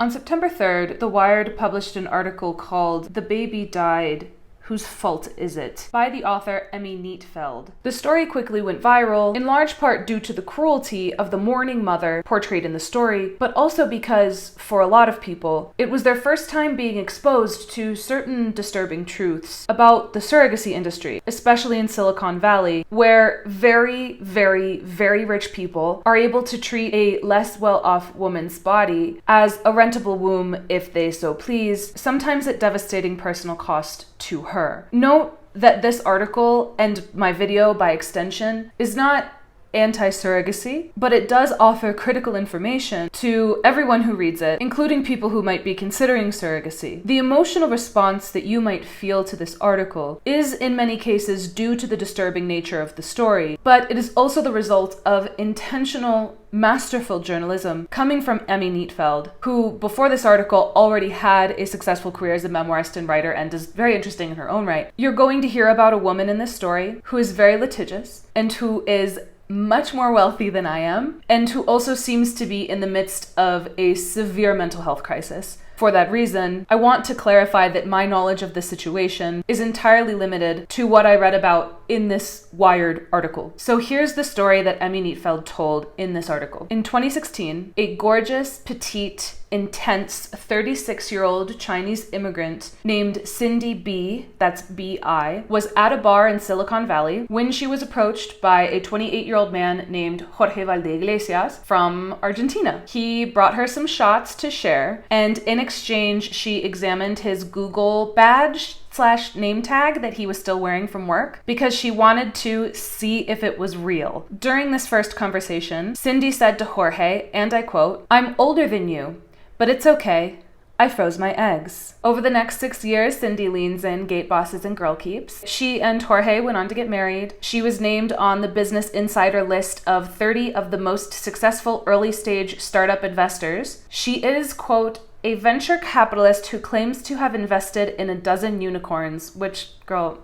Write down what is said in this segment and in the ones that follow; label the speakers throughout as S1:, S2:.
S1: On September 3rd, The Wired published an article called "The Baby Died. Whose Fault Is It?" by the author Emmy Neatfeld. The story quickly went viral, in large part due to the cruelty of the mourning mother portrayed in the story, but also because, for a lot of people, it was their first time being exposed to certain disturbing truths about the surrogacy industry, especially in Silicon Valley, where very, very, very rich people are able to treat a less well-off woman's body as a rentable womb if they so please, sometimes at devastating personal cost to her. Note that this article, and my video by extension, is not anti-surrogacy, but it does offer critical information to everyone who reads it, including people who might be considering surrogacy. The emotional response that you might feel to this article is in many cases due to the disturbing nature of the story, but it is also the result of intentional, masterful journalism coming from Emmy Neatfeld, who before this article already had a successful career as a memoirist and writer and is very interesting in her own right. You're going to hear about a woman in this story who is very litigious and who is much more wealthy than I am, and who also seems to be in the midst of a severe mental health crisis. For that reason, I want to clarify that my knowledge of the situation is entirely limited to what I read about in this Wired article. So here's the story that Emmy Neatfeld told in this article. In 2016, a gorgeous, petite, intense 36-year-old Chinese immigrant named Cindy B, that's B-I, was at a bar in Silicon Valley when she was approached by a 28-year-old man named Jorge Valdeiglesias from Argentina. He brought her some shots to share, and in exchange, she examined his Google badge / name tag that he was still wearing from work because she wanted to see if it was real. During this first conversation, Cindy said to Jorge, and I quote, "I'm older than you, but it's okay. I froze my eggs." Over the next 6 years, Cindy leans in gate bosses and girl keeps. She and Jorge went on to get married. She was named on the Business Insider list of 30 of the most successful early stage startup investors. She is, quote, "a venture capitalist who claims to have invested in a dozen unicorns," which, girl,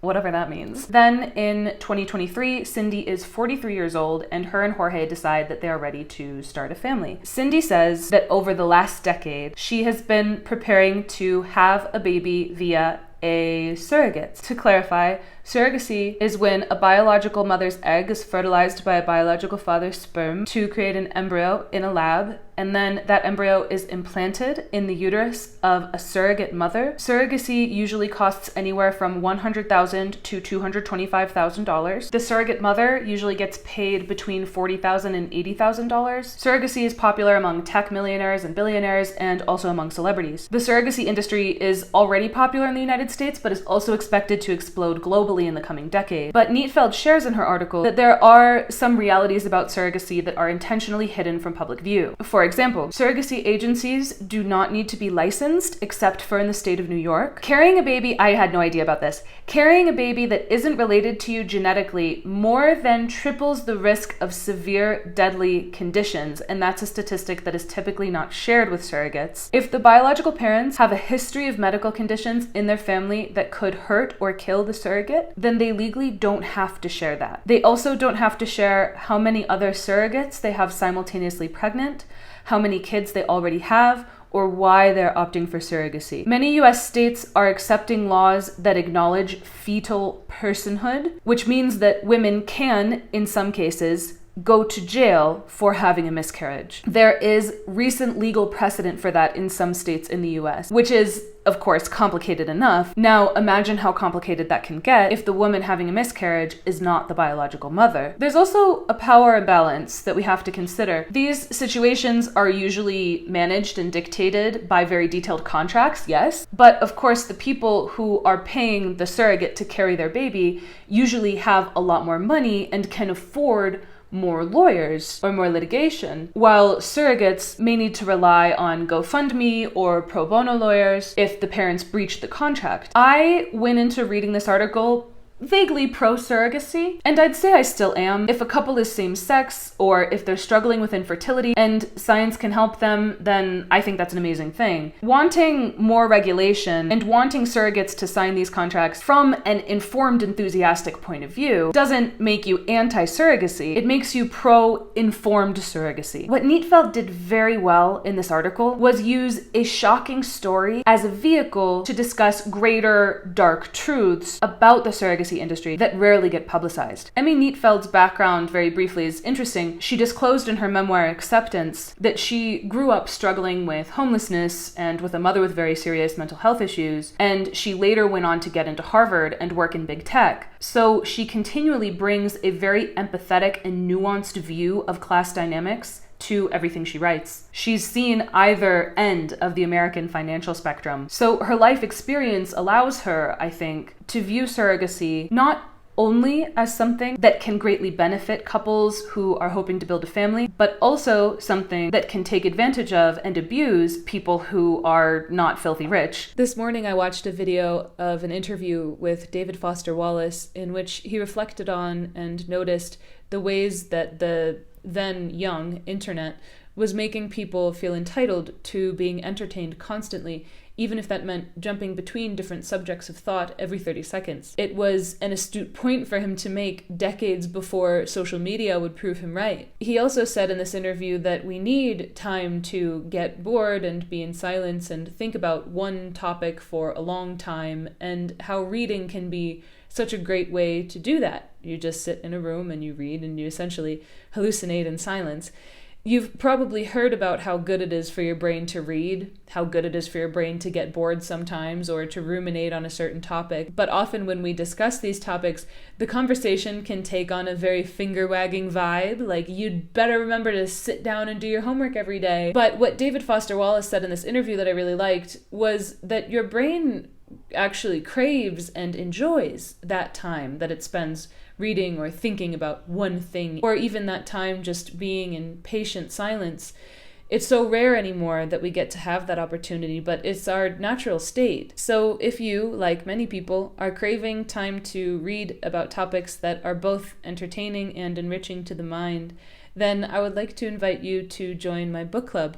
S1: whatever that means. Then in 2023, Cindy is 43 years old, and her and Jorge decide that they are ready to start a family. Cindy says that over the last decade, she has been preparing to have a baby via a surrogate. To clarify, surrogacy is when a biological mother's egg is fertilized by a biological father's sperm to create an embryo in a lab, and then that embryo is implanted in the uterus of a surrogate mother. Surrogacy usually costs anywhere from $100,000 to $225,000. The surrogate mother usually gets paid between $40,000 and $80,000. Surrogacy is popular among tech millionaires and billionaires, and also among celebrities. The surrogacy industry is already popular in the United States, but is also expected to explode globally in the coming decade. But Neatfeld shares in her article that there are some realities about surrogacy that are intentionally hidden from public view. For example, surrogacy agencies do not need to be licensed except for in the state of New York. Carrying a baby, I had no idea about this. Carrying a baby that isn't related to you genetically more than triples the risk of severe deadly conditions, and that's a statistic that is typically not shared with surrogates. If the biological parents have a history of medical conditions in their family that could hurt or kill the surrogate, then they legally don't have to share that. They also don't have to share how many other surrogates they have simultaneously pregnant, how many kids they already have, or why they're opting for surrogacy. Many US states are accepting laws that acknowledge fetal personhood, which means that women can, in some cases, go to jail for having a miscarriage. There is recent legal precedent for that in some states in the US, which is, of course, complicated enough. Now, imagine how complicated that can get if the woman having a miscarriage is not the biological mother. There's also a power imbalance that we have to consider. These situations are usually managed and dictated by very detailed contracts, yes, but of course the people who are paying the surrogate to carry their baby usually have a lot more money and can afford more lawyers or more litigation, while surrogates may need to rely on GoFundMe or pro bono lawyers if the parents breach the contract. I went into reading this article vaguely pro-surrogacy, and I'd say I still am. If a couple is same-sex, or if they're struggling with infertility and science can help them, then I think that's an amazing thing. Wanting more regulation and wanting surrogates to sign these contracts from an informed, enthusiastic point of view doesn't make you anti-surrogacy, it makes you pro-informed surrogacy. What Neatfeld did very well in this article was use a shocking story as a vehicle to discuss greater dark truths about the surrogacy industry that rarely get publicized. Emmy Neatfeld's background, very briefly, is interesting. She disclosed in her memoir Acceptance that she grew up struggling with homelessness and with a mother with very serious mental health issues, and she later went on to get into Harvard and work in big tech. So she continually brings a very empathetic and nuanced view of class dynamics to everything she writes. She's seen either end of the American financial spectrum. So her life experience allows her, I think, to view surrogacy not only as something that can greatly benefit couples who are hoping to build a family, but also something that can take advantage of and abuse people who are not filthy rich. This morning I watched a video of an interview with David Foster Wallace in which he reflected on and noticed the ways that the then young internet was making people feel entitled to being entertained constantly, even if that meant jumping between different subjects of thought every 30 seconds. It was an astute point for him to make decades before social media would prove him right. He also said in this interview that we need time to get bored and be in silence and think about one topic for a long time, and how reading can be such a great way to do that. You just sit in a room and you read and you essentially hallucinate in silence. You've probably heard about how good it is for your brain to read, how good it is for your brain to get bored sometimes or to ruminate on a certain topic. But often when we discuss these topics, the conversation can take on a very finger-wagging vibe, like you'd better remember to sit down and do your homework every day. But what David Foster Wallace said in this interview that I really liked was that your brain actually craves and enjoys that time that it spends reading or thinking about one thing, or even that time just being in patient silence. It's so rare anymore that we get to have that opportunity, but it's our natural state. So if you, like many people, are craving time to read about topics that are both entertaining and enriching to the mind, then I would like to invite you to join my book club.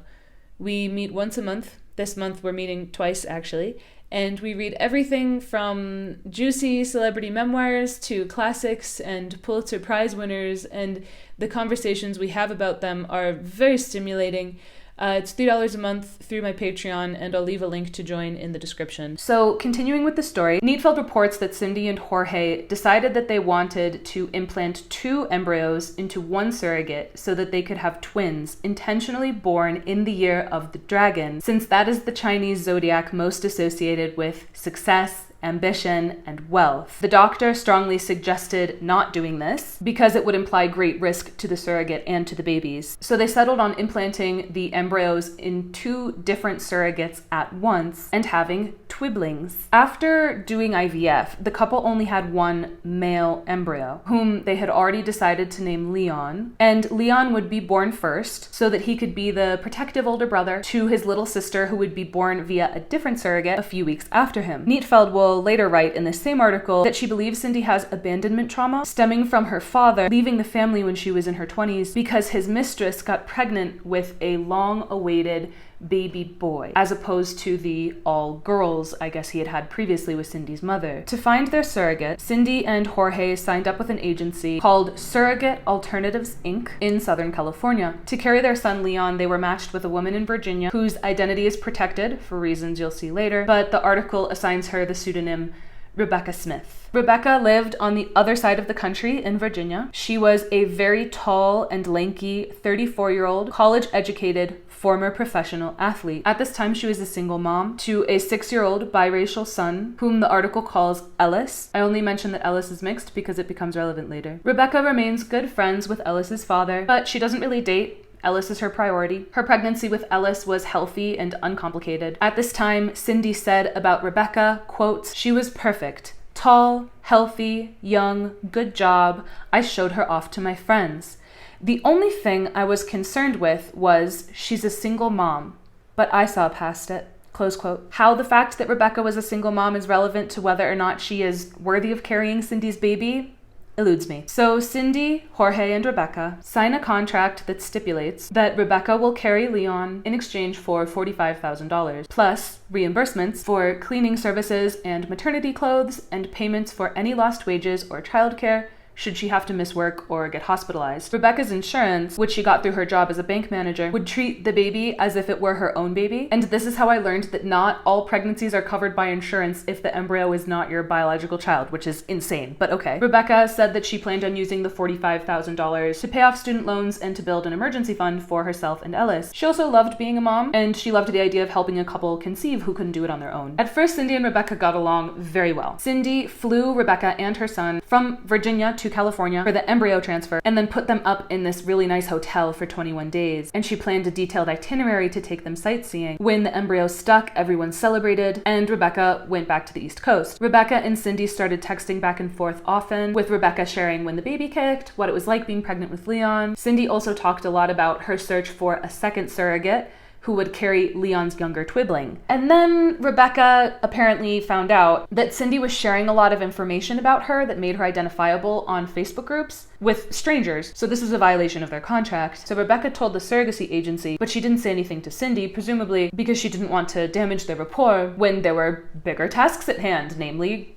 S1: We meet once a month. This month we're meeting twice, actually. And we read everything from juicy celebrity memoirs to classics and Pulitzer Prize winners, and the conversations we have about them are very stimulating. It's $3 a month through my Patreon, and I'll leave a link to join in the description. So, continuing with the story, Neatfeld reports that Cindy and Jorge decided that they wanted to implant 2 embryos into one surrogate so that they could have twins intentionally born in the year of the dragon, since that is the Chinese zodiac most associated with success, ambition, and wealth. The doctor strongly suggested not doing this because it would imply great risk to the surrogate and to the babies. So they settled on implanting the embryos in 2 different surrogates at once and having twiblings. After doing IVF, the couple only had 1 male embryo, whom they had already decided to name Leon, and Leon would be born first so that he could be the protective older brother to his little sister, who would be born via a different surrogate a few weeks after him. Neatfeld will later write in the same article that she believes Cindy has abandonment trauma stemming from her father leaving the family when she was in her 20s because his mistress got pregnant with a long-awaited baby boy, as opposed to the all-girls I guess he had had previously with Cindy's mother. To find their surrogate, Cindy and Jorge signed up with an agency called Surrogate Alternatives, Inc. in Southern California. To carry their son Leon, they were matched with a woman in Virginia whose identity is protected for reasons you'll see later, but the article assigns her the pseudonym Rebecca Smith. Rebecca lived on the other side of the country in Virginia. She was a very tall and lanky 34-year-old, college-educated, former professional athlete. At this time, she was a single mom to a 6-year-old biracial son, whom the article calls Ellis. I only mention that Ellis is mixed because it becomes relevant later. Rebecca remains good friends with Ellis's father, but she doesn't really date. Ellis is her priority. Her pregnancy with Ellis was healthy and uncomplicated. At this time, Cindy said about Rebecca, quote, "She was perfect. Tall, healthy, young, good job. I showed her off to my friends. The only thing I was concerned with was she's a single mom, but I saw past it. close quote. How the fact that Rebecca was a single mom is relevant to whether or not she is worthy of carrying Cindy's baby eludes me. So Cindy, Jorge, and Rebecca sign a contract that stipulates that Rebecca will carry Leon in exchange for $45,000, plus reimbursements for cleaning services and maternity clothes, and payments for any lost wages or childcare should she have to miss work or get hospitalized. Rebecca's insurance, which she got through her job as a bank manager, would treat the baby as if it were her own baby. And this is how I learned that not all pregnancies are covered by insurance if the embryo is not your biological child, which is insane, but okay. Rebecca said that she planned on using the $45,000 to pay off student loans and to build an emergency fund for herself and Ellis. She also loved being a mom, and she loved the idea of helping a couple conceive who couldn't do it on their own. At first, Cindy and Rebecca got along very well. Cindy flew Rebecca and her son from Virginia to California for the embryo transfer and then put them up in this really nice hotel for 21 days. And she planned a detailed itinerary to take them sightseeing. When the embryo stuck, everyone celebrated, and Rebecca went back to the East Coast. Rebecca and Cindy started texting back and forth often, with Rebecca sharing when the baby kicked, what it was like being pregnant with Leon. Cindy also talked a lot about her search for a second surrogate who would carry Leon's younger twibling. And then Rebecca apparently found out that Cindy was sharing a lot of information about her that made her identifiable on Facebook groups with strangers. So this was a violation of their contract. So Rebecca told the surrogacy agency, but she didn't say anything to Cindy, presumably because she didn't want to damage their rapport when there were bigger tasks at hand, namely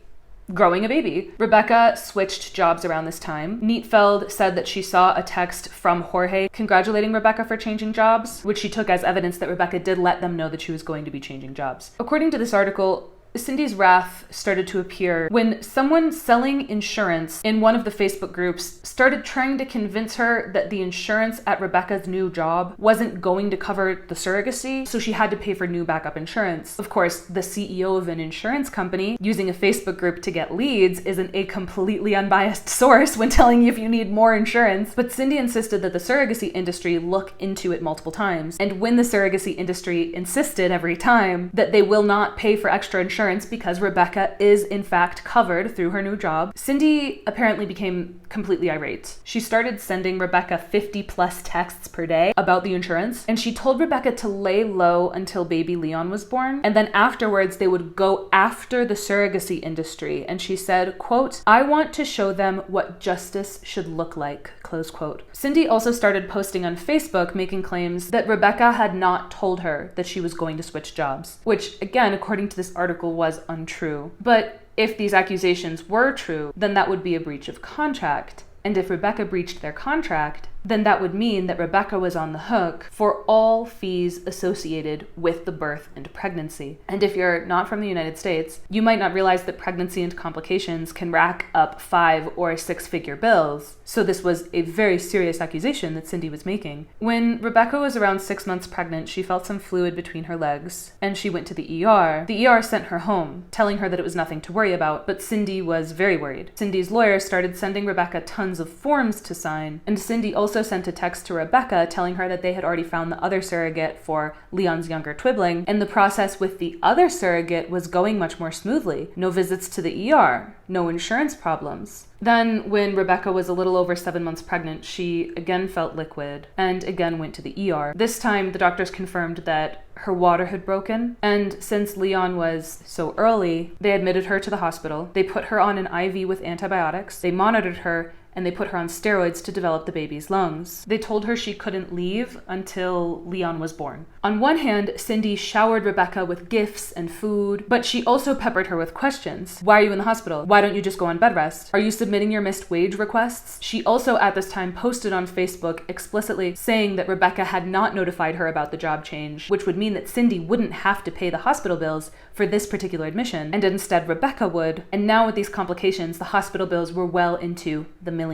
S1: growing a baby. Rebecca switched jobs around this time. Neatfeld said that she saw a text from Jorge congratulating Rebecca for changing jobs, which she took as evidence that Rebecca did let them know that she was going to be changing jobs. According to this article, Cindy's wrath started to appear when someone selling insurance in one of the Facebook groups started trying to convince her that the insurance at Rebecca's new job wasn't going to cover the surrogacy, so she had to pay for new backup insurance. Of course, the CEO of an insurance company using a Facebook group to get leads isn't a completely unbiased source when telling you if you need more insurance, but Cindy insisted that the surrogacy industry look into it multiple times. And when the surrogacy industry insisted every time that they will not pay for extra insurance because Rebecca is in fact covered through her new job, Cindy apparently became completely irate. She started sending Rebecca 50 plus texts per day about the insurance, and she told Rebecca to lay low until baby Leon was born, and then afterwards they would go after the surrogacy industry, and she said, quote, "I want to show them what justice should look like," close quote. Cindy also started posting on Facebook making claims that Rebecca had not told her that she was going to switch jobs, which again, according to this article, was untrue. But if these accusations were true, then that would be a breach of contract. And if Rebecca breached their contract, then that would mean that Rebecca was on the hook for all fees associated with the birth and pregnancy. And if you're not from the United States, you might not realize that pregnancy and complications can rack up 5 or 6-figure bills. So this was a very serious accusation that Cindy was making. When Rebecca was around 6 months pregnant, she felt some fluid between her legs, and she went to the ER. The ER sent her home, telling her that it was nothing to worry about, but Cindy was very worried. Cindy's lawyer started sending Rebecca tons of forms to sign, and Cindy also sent a text to Rebecca telling her that they had already found the other surrogate for Leon's younger twibling, and the process with the other surrogate was going much more smoothly. No visits to the ER, no insurance problems. Then, when Rebecca was a little over 7 months pregnant, she again felt liquid and again went to the ER. This time, the doctors confirmed that her water had broken, and since Leon was so early, they admitted her to the hospital. They put her on an IV with antibiotics, they monitored her, and they put her on steroids to develop the baby's lungs. They told her she couldn't leave until Leon was born. On one hand, Cindy showered Rebecca with gifts and food, but she also peppered her with questions. Why are you in the hospital? Why don't you just go on bed rest? Are you submitting your missed wage requests? She also at this time posted on Facebook explicitly saying that Rebecca had not notified her about the job change, which would mean that Cindy wouldn't have to pay the hospital bills for this particular admission, and instead Rebecca would. And now with these complications, the hospital bills were well into the millions.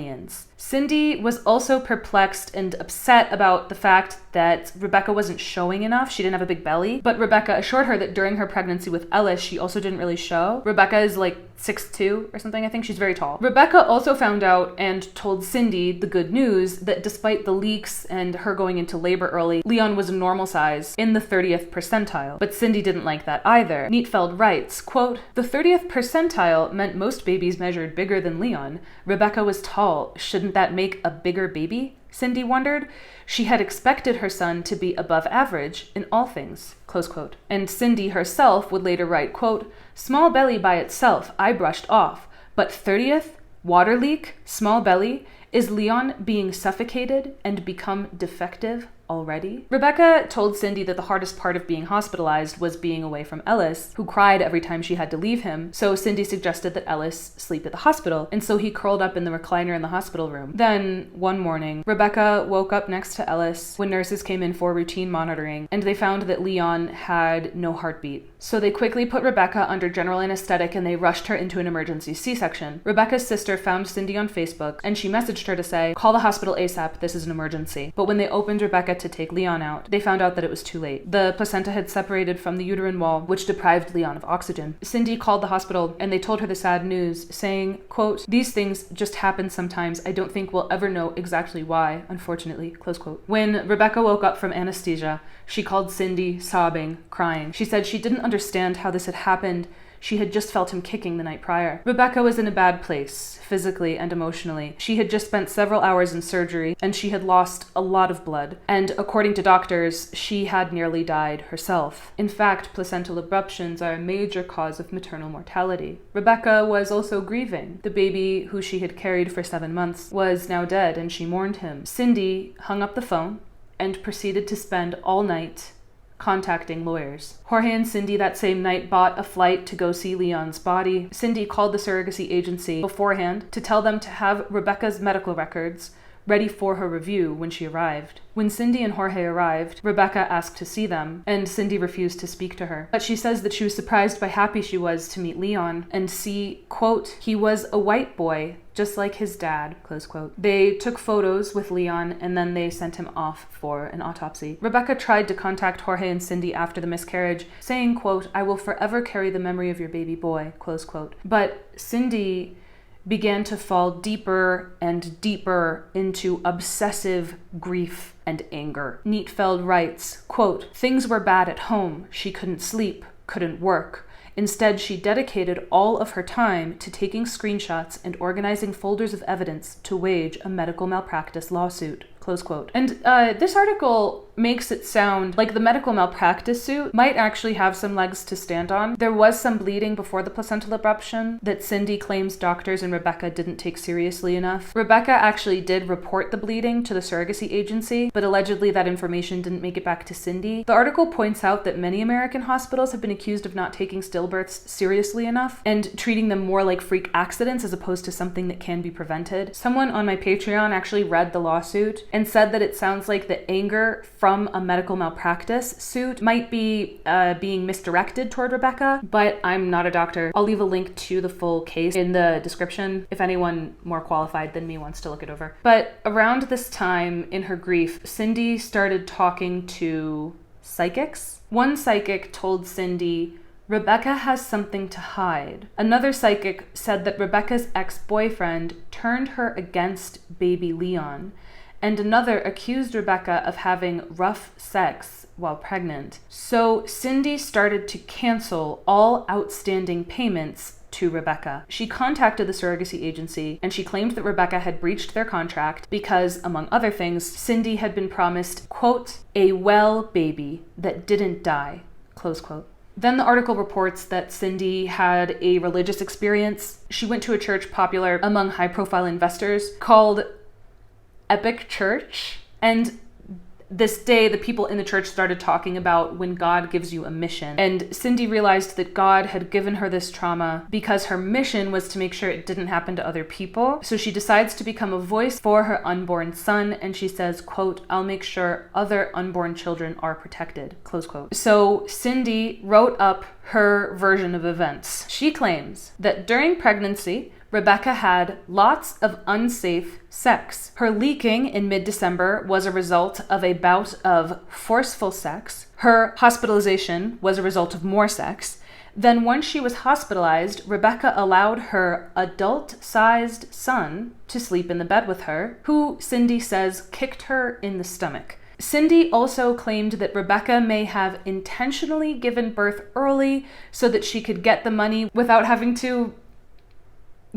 S1: Cindy was also perplexed and upset about the fact that Rebecca wasn't showing enough. She didn't have a big belly, but Rebecca assured her that during her pregnancy with Ellis, she also didn't really show. Rebecca is like 6'2" or something, I think. She's very tall. Rebecca also found out and told Cindy the good news that despite the leaks and her going into labor early, Leon was a normal size in the 30th percentile. But Cindy didn't like that either. Neatfeld writes, quote, "The 30th percentile meant most babies measured bigger than Leon. Rebecca was tall. Shouldn't that make a bigger baby?" Cindy wondered. She had expected her son to be above average in all things, close quote. And Cindy herself would later write, quote, small belly by itself, I brushed off, but 30th, water leak, small belly, is Leon being suffocated and become defective already? Rebecca told Cindy that the hardest part of being hospitalized was being away from Ellis, who cried every time she had to leave him, so Cindy suggested that Ellis sleep at the hospital, and so he curled up in the recliner in the hospital room. Then, one morning, Rebecca woke up next to Ellis when nurses came in for routine monitoring, and they found that Leon had no heartbeat. So they quickly put Rebecca under general anesthetic and they rushed her into an emergency C-section. Rebecca's sister found Cindy on Facebook, and she messaged her to say, call the hospital ASAP, this is an emergency. But when they opened Rebecca to take Leon out, they found out that it was too late. The placenta had separated from the uterine wall, which deprived Leon of oxygen. Cindy called the hospital and they told her the sad news, saying, quote, these things just happen sometimes. I don't think we'll ever know exactly why, unfortunately, close quote. When Rebecca woke up from anesthesia, she called Cindy, sobbing, crying. She said she didn't understand how this had happened. She had just felt him kicking the night prior. Rebecca was in a bad place, physically and emotionally. She had just spent several hours in surgery, and she had lost a lot of blood. And according to doctors, she had nearly died herself. In fact, placental abruptions are a major cause of maternal mortality. Rebecca was also grieving. The baby, who she had carried for 7 months, was now dead, and she mourned him. Cindy hung up the phone and proceeded to spend all night contacting lawyers. Jorge and Cindy that same night bought a flight to go see Leon's body. Cindy called the surrogacy agency beforehand to tell them to have Rebecca's medical records ready for her review when she arrived. When Cindy and Jorge arrived, Rebecca asked to see them, and Cindy refused to speak to her. But she says that she was surprised by how happy she was to meet Leon and see, quote, he was a white boy, just like his dad, close quote. They took photos with Leon and then they sent him off for an autopsy. Rebecca tried to contact Jorge and Cindy after the miscarriage, saying, quote, I will forever carry the memory of your baby boy, close quote. But Cindy began to fall deeper and deeper into obsessive grief and anger. Neatfeld writes, quote, things were bad at home. She couldn't sleep, couldn't work. Instead, she dedicated all of her time to taking screenshots and organizing folders of evidence to wage a medical malpractice lawsuit, close quote. And this article makes it sound like the medical malpractice suit might actually have some legs to stand on. There was some bleeding before the placental abruption that Cindy claims doctors and Rebecca didn't take seriously enough. Rebecca actually did report the bleeding to the surrogacy agency, but allegedly that information didn't make it back to Cindy. The article points out that many American hospitals have been accused of not taking stillbirths seriously enough and treating them more like freak accidents as opposed to something that can be prevented. Someone on my Patreon actually read the lawsuit and said that it sounds like the anger from a medical malpractice suit might be being misdirected toward Rebecca, but I'm not a doctor. I'll leave a link to the full case in the description if anyone more qualified than me wants to look it over. But around this time in her grief, Cindy started talking to psychics. One psychic told Cindy, Rebecca has something to hide. Another psychic said that Rebecca's ex-boyfriend turned her against baby Leon, and another accused Rebecca of having rough sex while pregnant. So Cindy started to cancel all outstanding payments to Rebecca. She contacted the surrogacy agency and she claimed that Rebecca had breached their contract because, among other things, Cindy had been promised, quote, a well baby that didn't die, close quote. Then the article reports that Cindy had a religious experience. She went to a church popular among high-profile investors called Epic Church, and this day the people in the church started talking about when God gives you a mission, and Cindy realized that God had given her this trauma because her mission was to make sure it didn't happen to other people. So she decides to become a voice for her unborn son, and she says, quote, I'll make sure other unborn children are protected, close quote. So Cindy wrote up her version of events. She claims that during pregnancy, Rebecca had lots of unsafe sex. Her leaking in mid-December was a result of a bout of forceful sex. Her hospitalization was a result of more sex. Then once she was hospitalized, Rebecca allowed her adult-sized son to sleep in the bed with her, who Cindy says kicked her in the stomach. Cindy also claimed that Rebecca may have intentionally given birth early so that she could get the money without having to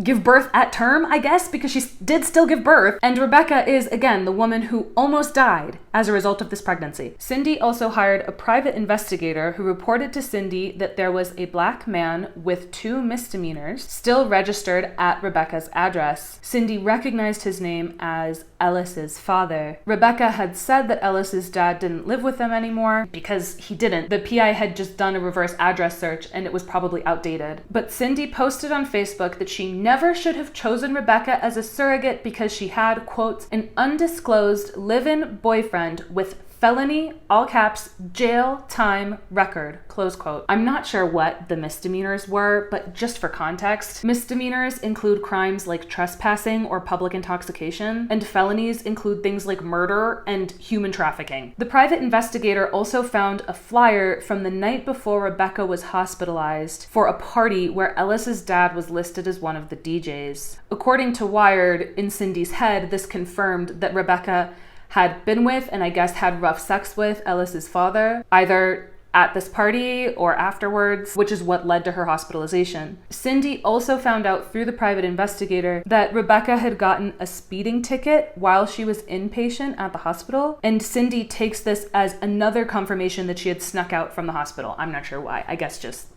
S1: give birth at term, I guess, because she did still give birth. And Rebecca is, again, the woman who almost died as a result of this pregnancy. Cindy also hired a private investigator who reported to Cindy that there was a black man with 2 misdemeanors still registered at Rebecca's address. Cindy recognized his name as Ellis's father. Rebecca had said that Ellis's dad didn't live with them anymore because he didn't. The PI had just done a reverse address search and it was probably outdated. But Cindy posted on Facebook that she never should have chosen Rebecca as a surrogate because she had, quote, an undisclosed live-in boyfriend with felony, all caps, jail time record, close quote. I'm not sure what the misdemeanors were, but just for context, misdemeanors include crimes like trespassing or public intoxication, and felonies include things like murder and human trafficking. The private investigator also found a flyer from the night before Rebecca was hospitalized for a party where Ellis's dad was listed as one of the DJs. According to Wired, in Cindy's head, this confirmed that Rebecca had been with and I guess had rough sex with Ellis's father, either at this party or afterwards, which is what led to her hospitalization. Cindy also found out through the private investigator that Rebecca had gotten a speeding ticket while she was inpatient at the hospital, and Cindy takes this as another confirmation that she had snuck out from the hospital. I'm not sure why. I guess just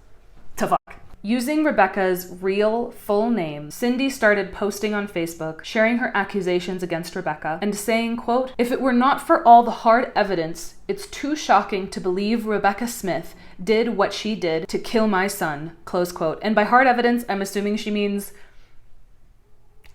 S1: to fuck. Using Rebecca's real full name, Cindy started posting on Facebook, sharing her accusations against Rebecca, and saying, quote, if it were not for all the hard evidence, it's too shocking to believe Rebecca Smith did what she did to kill my son, close quote. And by hard evidence, I'm assuming she means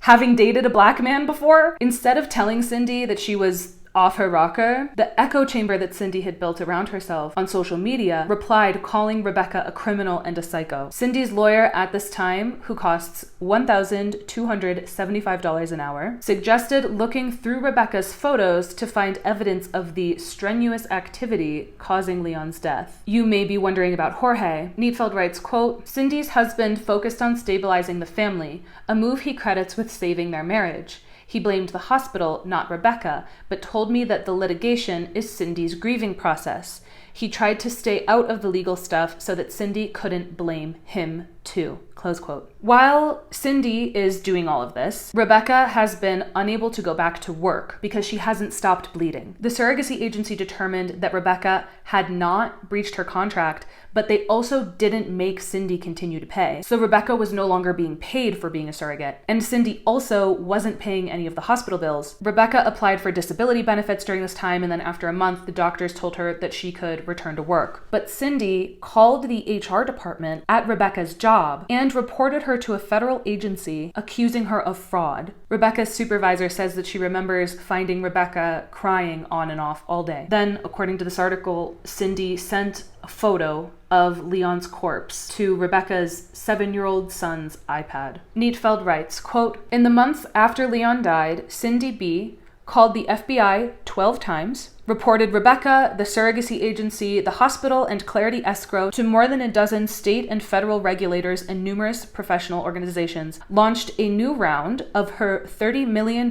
S1: having dated a black man before. Instead of telling Cindy that she was off her rocker, the echo chamber that Cindy had built around herself on social media replied, calling Rebecca a criminal and a psycho. Cindy's lawyer at this time, who costs $1,275 an hour, suggested looking through Rebecca's photos to find evidence of the strenuous activity causing Leon's death. You may be wondering about Jorge. Neatfeld writes, quote, Cindy's husband focused on stabilizing the family, a move he credits with saving their marriage. He blamed the hospital, not Rebecca, but told me that the litigation is Cindy's grieving process. He tried to stay out of the legal stuff so that Cindy couldn't blame him too, close quote. While Cindy is doing all of this, Rebecca has been unable to go back to work because she hasn't stopped bleeding. The surrogacy agency determined that Rebecca had not breached her contract, but they also didn't make Cindy continue to pay. So Rebecca was no longer being paid for being a surrogate, and Cindy also wasn't paying any of the hospital bills. Rebecca applied for disability benefits during this time, and then after a month, the doctors told her that she could return to work. But Cindy called the HR department at Rebecca's job and reported her to a federal agency, accusing her of fraud. Rebecca's supervisor says that she remembers finding Rebecca crying on and off all day. Then, according to this article, Cindy sent a photo of Leon's corpse to Rebecca's 7-year-old son's iPad. Neatfeld writes, quote, in the months after Leon died, Cindy B. called the FBI 12 times, reported Rebecca, the surrogacy agency, the hospital, and Clarity Escrow to more than a dozen state and federal regulators and numerous professional organizations, launched a new round of her $30 million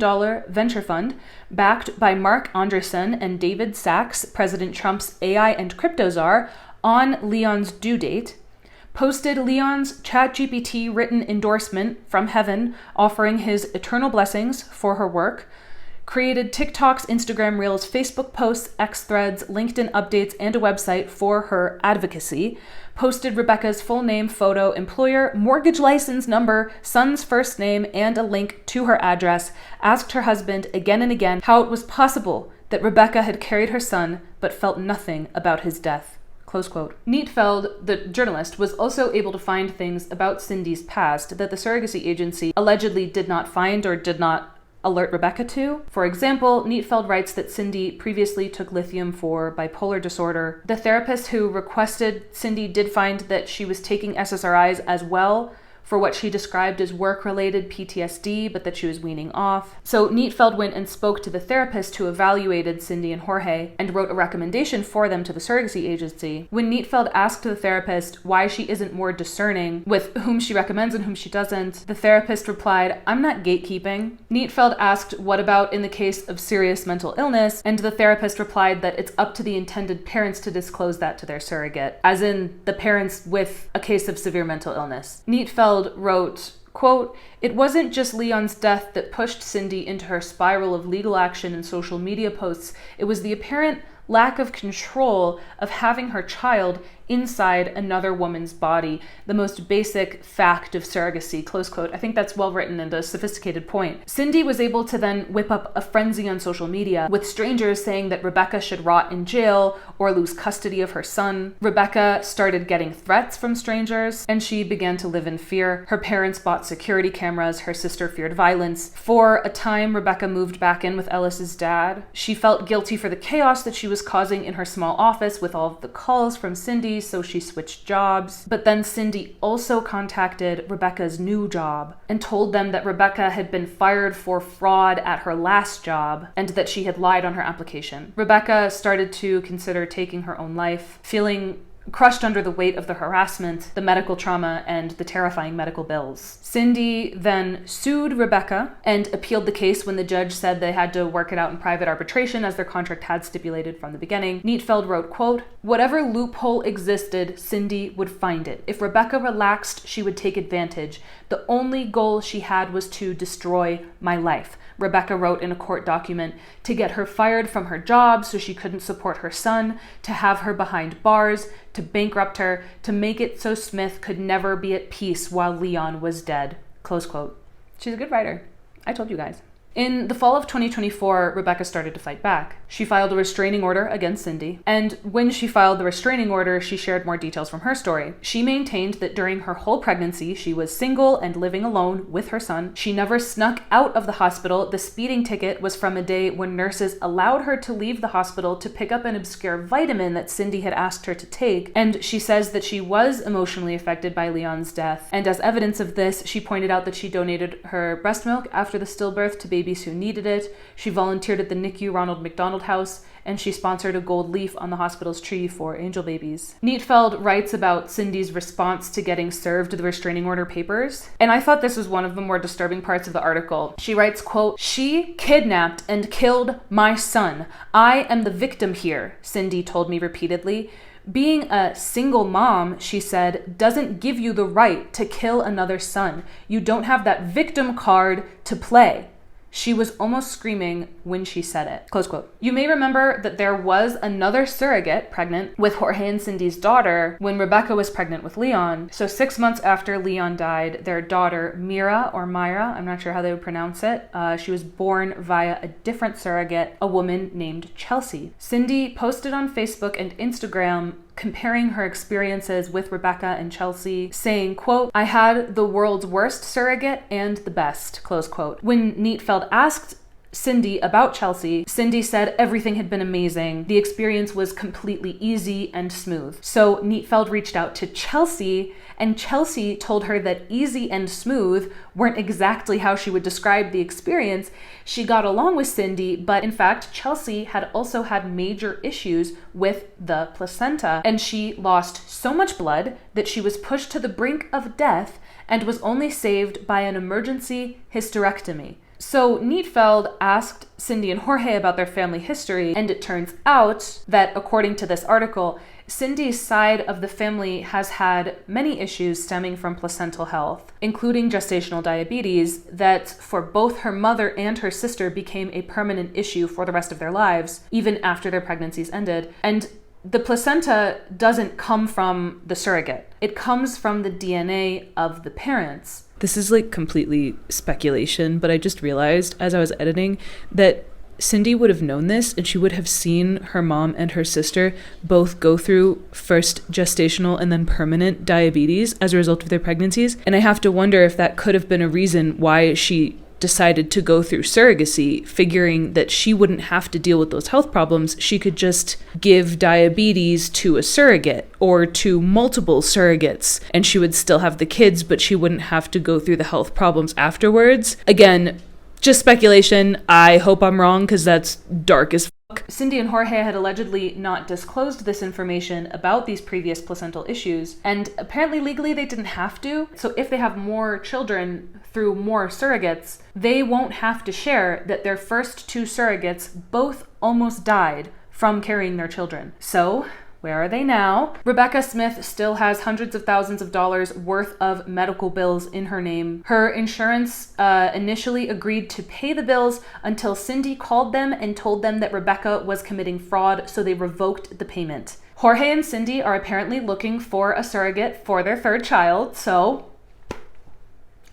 S1: venture fund, backed by Mark Andreessen and David Sachs, President Trump's AI and crypto czar, on Leon's due date, posted Leon's ChatGPT written endorsement from heaven offering his eternal blessings for her work, created TikToks, Instagram Reels, Facebook posts, X threads, LinkedIn updates, and a website for her advocacy, posted Rebecca's full name, photo, employer, mortgage license number, son's first name, and a link to her address, asked her husband again and again how it was possible that Rebecca had carried her son but felt nothing about his death. Close quote. Neatfeld, the journalist, was also able to find things about Cindy's past that the surrogacy agency allegedly did not find or did not alert Rebecca to. For example, Neatfeld writes that Cindy previously took lithium for bipolar disorder. The therapist who requested Cindy did find that she was taking SSRIs as well for what she described as work-related PTSD, but that she was weaning off. So Neatfeld went and spoke to the therapist who evaluated Cindy and Jorge and wrote a recommendation for them to the surrogacy agency. When Neatfeld asked the therapist why she isn't more discerning with whom she recommends and whom she doesn't, the therapist replied, "I'm not gatekeeping." Neatfeld asked, "What about in the case of serious mental illness?" And the therapist replied that it's up to the intended parents to disclose that to their surrogate, as in the parents with a case of severe mental illness. Neatfeld wrote, Quote, "It wasn't just Leon's death that pushed Cindy into her spiral of legal action and social media posts. It was the apparent lack of control of having her child inside another woman's body, the most basic fact of surrogacy," close quote. I think that's well written and a sophisticated point. Cindy was able to then whip up a frenzy on social media, with strangers saying that Rebecca should rot in jail or lose custody of her son. Rebecca started getting threats from strangers, and she began to live in fear. Her parents bought security cameras. Her sister feared violence. For a time, Rebecca moved back in with Ellis's dad. She felt guilty for the chaos that she was causing in her small office with all of the calls from Cindy, so she switched jobs. But then Cindy also contacted Rebecca's new job and told them that Rebecca had been fired for fraud at her last job and that she had lied on her application. Rebecca started to consider taking her own life, feeling crushed under the weight of the harassment, the medical trauma, and the terrifying medical bills. Cindy then sued Rebecca and appealed the case when the judge said they had to work it out in private arbitration as their contract had stipulated from the beginning. Neatfeld wrote, quote, "Whatever loophole existed, Cindy would find it. If Rebecca relaxed, she would take advantage. The only goal she had was to destroy my life," Rebecca wrote in a court document, "to get her fired from her job so she couldn't support her son, to have her behind bars, to bankrupt her, to make it so Smith could never be at peace while Leon was dead." Close quote. She's a good writer. I told you guys. In the fall of 2024, Rebecca started to fight back. She filed a restraining order against Cindy, and when she filed the restraining order, she shared more details from her story. She maintained that during her whole pregnancy, she was single and living alone with her son. She never snuck out of the hospital. The speeding ticket was from a day when nurses allowed her to leave the hospital to pick up an obscure vitamin that Cindy had asked her to take, and she says that she was emotionally affected by Leon's death. And as evidence of this, she pointed out that she donated her breast milk after the stillbirth to babies who needed it. She volunteered at the NICU Ronald McDonald House, and she sponsored a gold leaf on the hospital's tree for angel babies. Neatfeld writes about Cindy's response to getting served the restraining order papers, and I thought this was one of the more disturbing parts of the article. She writes, quote, "She kidnapped and killed my son. I am the victim here," Cindy told me repeatedly. "Being a single mom," she said, "doesn't give you the right to kill another son. You don't have that victim card to play." She was almost screaming when she said it. Close quote. You may remember that there was another surrogate pregnant with Jorge and Cindy's daughter when Rebecca was pregnant with Leon. So 6 months after Leon died, their daughter, Mira or Myra, I'm not sure how they would pronounce it, she was born via a different surrogate, a woman named Chelsea. Cindy posted on Facebook and Instagram comparing her experiences with Rebecca and Chelsea, saying, quote, "I had the world's worst surrogate and the best," close quote. When Neatfeld asked Cindy about Chelsea, Cindy said everything had been amazing. The experience was completely easy and smooth. So Neatfeld reached out to Chelsea, and Chelsea told her that easy and smooth weren't exactly how she would describe the experience. She got along with Cindy, but in fact, Chelsea had also had major issues with the placenta, and she lost so much blood that she was pushed to the brink of death and was only saved by an emergency hysterectomy. So Neatfeld asked Cindy and Jorge about their family history, and it turns out that, according to this article, Cindy's side of the family has had many issues stemming from placental health, including gestational diabetes, that for both her mother and her sister became a permanent issue for the rest of their lives, even after their pregnancies ended. And the placenta doesn't come from the surrogate. It comes from the DNA of the parents. This is like completely speculation, but I just realized as I was editing that Cindy would have known this, and she would have seen her mom and her sister both go through first gestational and then permanent diabetes as a result of their pregnancies. And I have to wonder if that could have been a reason why she decided to go through surrogacy, figuring that she wouldn't have to deal with those health problems. She could just give diabetes to a surrogate or to multiple surrogates, and she would still have the kids, but she wouldn't have to go through the health problems afterwards. Again, just speculation. I hope I'm wrong, because that's dark as fuck. Cindy and Jorge had allegedly not disclosed this information about these previous placental issues, and apparently legally they didn't have to. So if they have more children through more surrogates, they won't have to share that their first two surrogates both almost died from carrying their children. So Where are they now? Rebecca Smith still has hundreds of thousands of dollars worth of medical bills in her name. Her insurance initially agreed to pay the bills until Cindy called them and told them that Rebecca was committing fraud, so they revoked the payment. Jorge and Cindy are apparently looking for a surrogate for their third child, so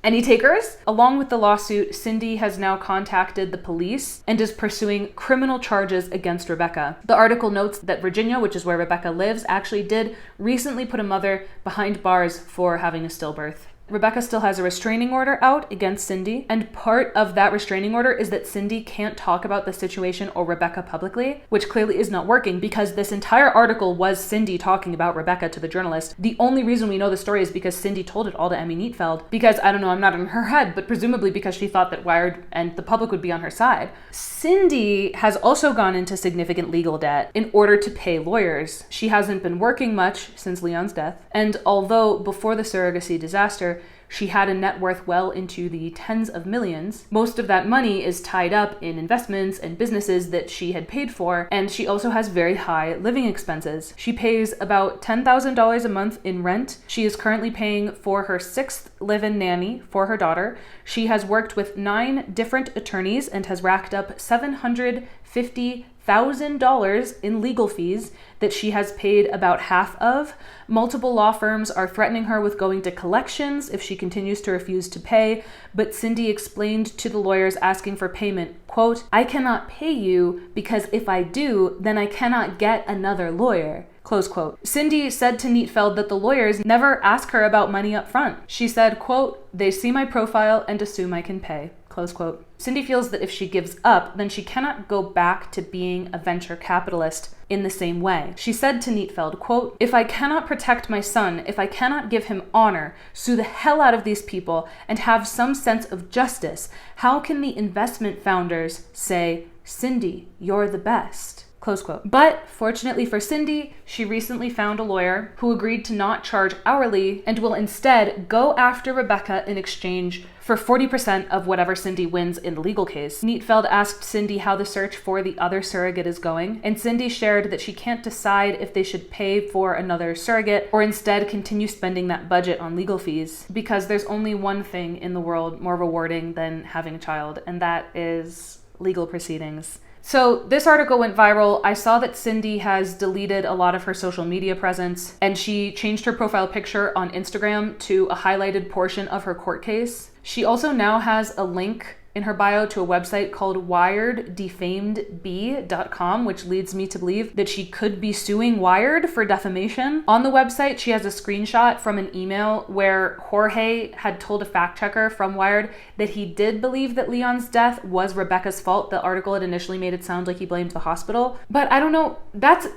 S1: any takers? Along with the lawsuit, Cindy has now contacted the police and is pursuing criminal charges against Rebecca. The article notes that Virginia, which is where Rebecca lives, actually did recently put a mother behind bars for having a stillbirth. Rebecca still has a restraining order out against Cindy, and part of that restraining order is that Cindy can't talk about the situation or Rebecca publicly, which clearly is not working because this entire article was Cindy talking about Rebecca to the journalist. The only reason we know the story is because Cindy told it all to Emmy Neatfeld, because, I don't know, I'm not in her head, but presumably because she thought that Wired and the public would be on her side. Cindy has also gone into significant legal debt in order to pay lawyers. She hasn't been working much since Leon's death, and although before the surrogacy disaster, she had a net worth well into the tens of millions. Most of that money is tied up in investments and businesses that she had paid for, and she also has very high living expenses. She pays about $10,000 a month in rent. She is currently paying for her 6th live-in nanny for her daughter. She has worked with 9 different attorneys and has racked up $750,000 in legal fees that she has paid about half of. Multiple law firms are threatening her with going to collections if she continues to refuse to pay, but Cindy explained to the lawyers asking for payment, quote, "I cannot pay you because if I do, then I cannot get another lawyer." Close quote. Cindy said to Neatfeld that the lawyers never ask her about money up front. She said, quote, "They see my profile and assume I can pay." Close quote. Cindy feels that if she gives up, then she cannot go back to being a venture capitalist in the same way. She said to Neatfeld, quote, "If I cannot protect my son, if I cannot give him honor, sue the hell out of these people, and have some sense of justice, how can the investment founders say, 'Cindy, you're the best'?" Close quote. But fortunately for Cindy, she recently found a lawyer who agreed to not charge hourly and will instead go after Rebecca in exchange for 40% of whatever Cindy wins in the legal case. Neatfeld asked Cindy how the search for the other surrogate is going, and Cindy shared that she can't decide if they should pay for another surrogate or instead continue spending that budget on legal fees, because there's only one thing in the world more rewarding than having a child, and that is legal proceedings. So this article went viral. I saw that Cindy has deleted a lot of her social media presence, and she changed her profile picture on Instagram to a highlighted portion of her court case. She also now has a link in her bio to a website called wireddefamedb.com, which leads me to believe that she could be suing Wired for defamation. On the website, she has a screenshot from an email where Jorge had told a fact checker from Wired that he did believe that Leon's death was Rebecca's fault. The article had initially made it sound like he blamed the hospital, but I don't know, that's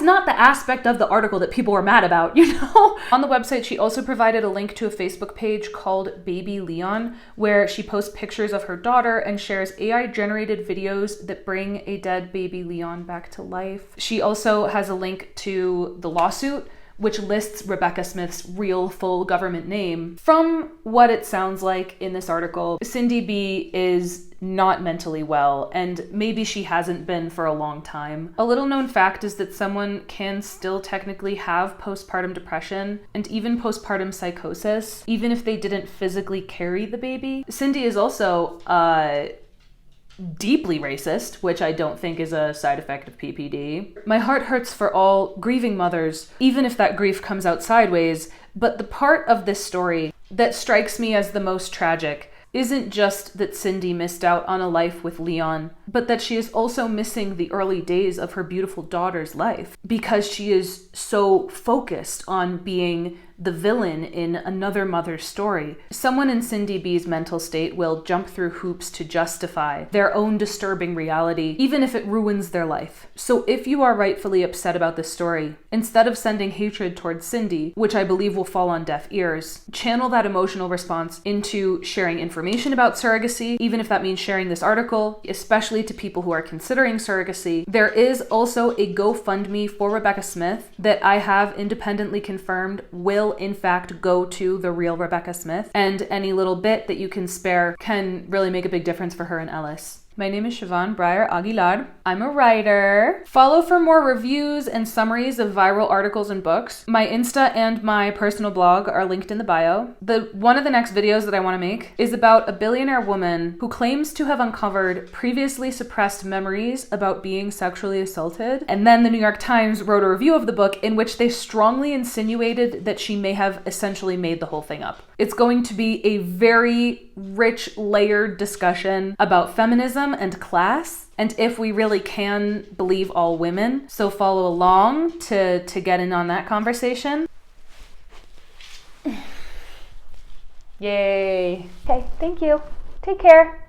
S1: not the aspect of the article that people were mad about, you know? On the website, she also provided a link to a Facebook page called Baby Leon, where she posts pictures of her daughter and shares AI-generated videos that bring a dead baby Leon back to life. She also has a link to the lawsuit, which lists Rebecca Smith's real full government name. From what it sounds like in this article, Cindy B is not mentally well, and maybe she hasn't been for a long time. A little known fact is that someone can still technically have postpartum depression and even postpartum psychosis, even if they didn't physically carry the baby. Cindy is also deeply racist, which I don't think is a side effect of PPD. My heart hurts for all grieving mothers, even if that grief comes out sideways, but the part of this story that strikes me as the most tragic isn't just that Cindy missed out on a life with Leon, but that she is also missing the early days of her beautiful daughter's life because she is so focused on being the villain in another mother's story. Someone in Cindy B's mental state will jump through hoops to justify their own disturbing reality, even if it ruins their life. So if you are rightfully upset about this story, instead of sending hatred towards Cindy, which I believe will fall on deaf ears, channel that emotional response into sharing information about surrogacy, even if that means sharing this article, especially to people who are considering surrogacy. There is also a GoFundMe for Rebecca Smith that I have independently confirmed will in fact go to the real Rebecca Smith, and any little bit that you can spare can really make a big difference for her and Ellis. My name is Siobhan Breyer Aguilar. I'm a writer. Follow for more reviews and summaries of viral articles and books. My Insta and my personal blog are linked in the bio. One of the next videos that I want to make is about a billionaire woman who claims to have uncovered previously suppressed memories about being sexually assaulted. And then the New York Times wrote a review of the book in which they strongly insinuated that she may have essentially made the whole thing up. It's going to be a very rich, layered discussion about feminism and class, and if we really can believe all women. So follow along to get in on that conversation. Yay. Okay, thank you. Take care.